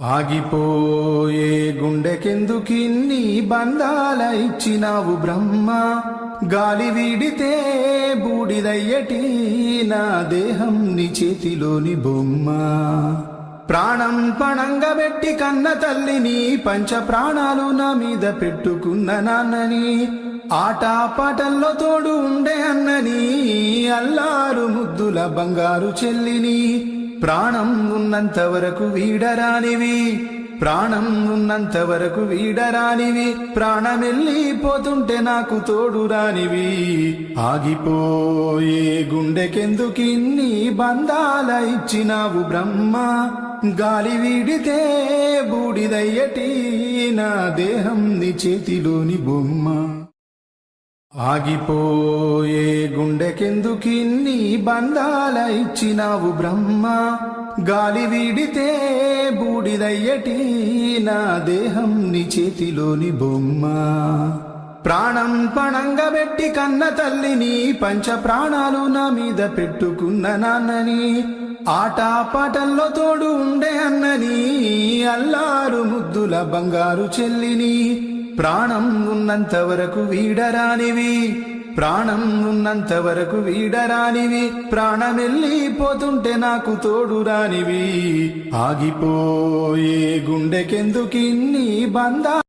ఆగిపోయే గుండెకెందుకిన్ని బంధాల ఇచ్చినావు బ్రహ్మ. గాలి వీడితే బూడిదయ్యటి నా దేహం నీ చేతిలోని బొమ్మ. ప్రాణం పణంగా పెట్టి కన్న తల్లిని, పంచ ప్రాణాలు నా మీద పెట్టుకున్న నాన్నని, ఆటా పాటల్లో తోడు ఉండే అన్నని, అల్లారు ముద్దుల బంగారు చెల్లిని, ప్రాణం ఉన్నంత వరకు వీడరానివి, ప్రాణం ఉన్నంత వరకు వీడరానివి, ప్రాణమెళ్ళిపోతుంటే నాకు తోడు రానివి. ఆగిపోయే గుండెకెందుకిన్ని బంధాల ఇచ్చినావు బ్రహ్మ. గాలి వీడితే బూడిదయ్యటి నా దేహం నీ చేతిలోని బొమ్మ. ఆగిపోయే గుండెకెందుకిన్ని బంధాల ఇచ్చినావు బ్రహ్మ. గాలి వీడితే బూడిదయ్యటి నా దేహం నీ చేతిలోని బొమ్మ. ప్రాణం పణంగా పెట్టి కన్న తల్లిని, పంచ ప్రాణాలు నా మీద పెట్టుకున్న నాన్నని, ఆటా పాటల్లో తోడు ఉండే అన్నని, అల్లారు ముద్దుల బంగారు చెల్లిని, ప్రాణం ఉన్నంత వరకు వీడరానివి, ప్రాణం ఉన్నంత వరకు వీడరానివి, ప్రాణమెళ్ళిపోతుంటే నాకు తోడు రానివి. ఆగిపోయే గుండెకెందుకిన్ని బంధా